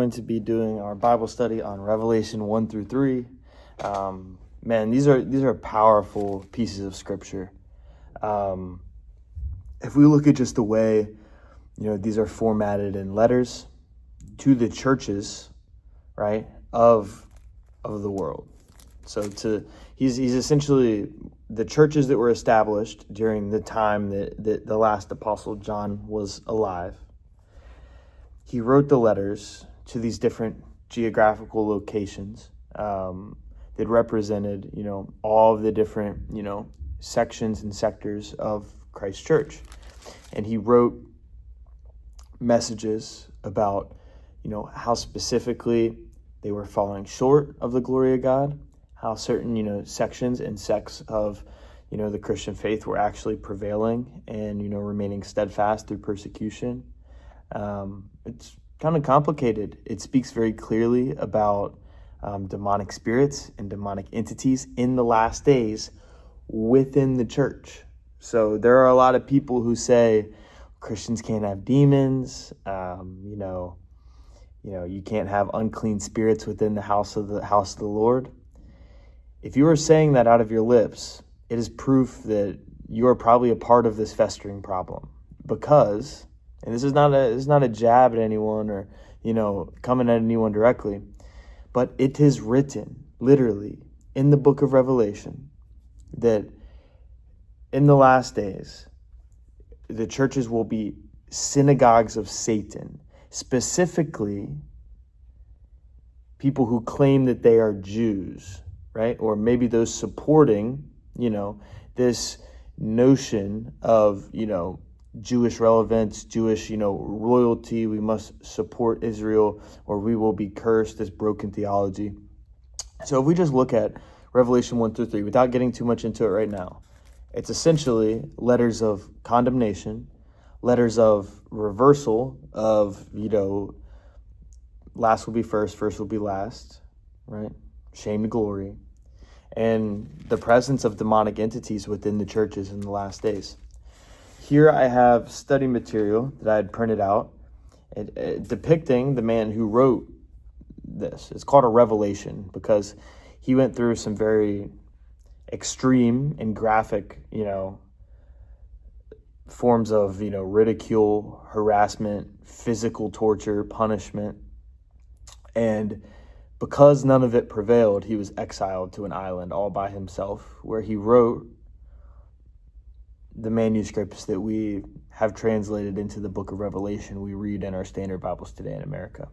going to be doing our Bible study on Revelation 1 through 3. These are powerful pieces of scripture. If we look at just the way, these are formatted in letters to the churches, right, of the world. So he's essentially the churches that were established during the time that the last apostle John was alive. He wrote the letters to these different geographical locations that represented, all of the different, sections and sectors of Christ's church. And he wrote messages about, how specifically they were falling short of the glory of God, how certain, sections and sects of, the Christian faith were actually prevailing and, remaining steadfast through persecution. It's kind of complicated. It speaks very clearly about demonic spirits and demonic entities in the last days within the church. So there are a lot of people who say Christians can't have demons. You can't have unclean spirits within the house of the Lord. If you are saying that out of your lips, it is proof that you are probably a part of this festering problem. Because, and this is not a jab at anyone or, coming at anyone directly, but it is written literally in the book of Revelation that in the last days, the churches will be synagogues of Satan, specifically people who claim that they are Jews, right? Or maybe those supporting, this notion of, Jewish relevance, Jewish, royalty. We must support Israel or we will be cursed, this broken theology. So if we just look at Revelation 1 through 3, without getting too much into it right now, it's essentially letters of condemnation, letters of reversal of, last will be first, first will be last, right? Shame to glory, and the presence of demonic entities within the churches in the last days. Here I have study material that I had printed out depicting the man who wrote this. It's called a revelation because he went through some very extreme and graphic, forms of, ridicule, harassment, physical torture, punishment. And because none of it prevailed, he was exiled to an island all by himself, where he wrote the manuscripts that we have translated into the book of Revelation we read in our standard Bibles today in America.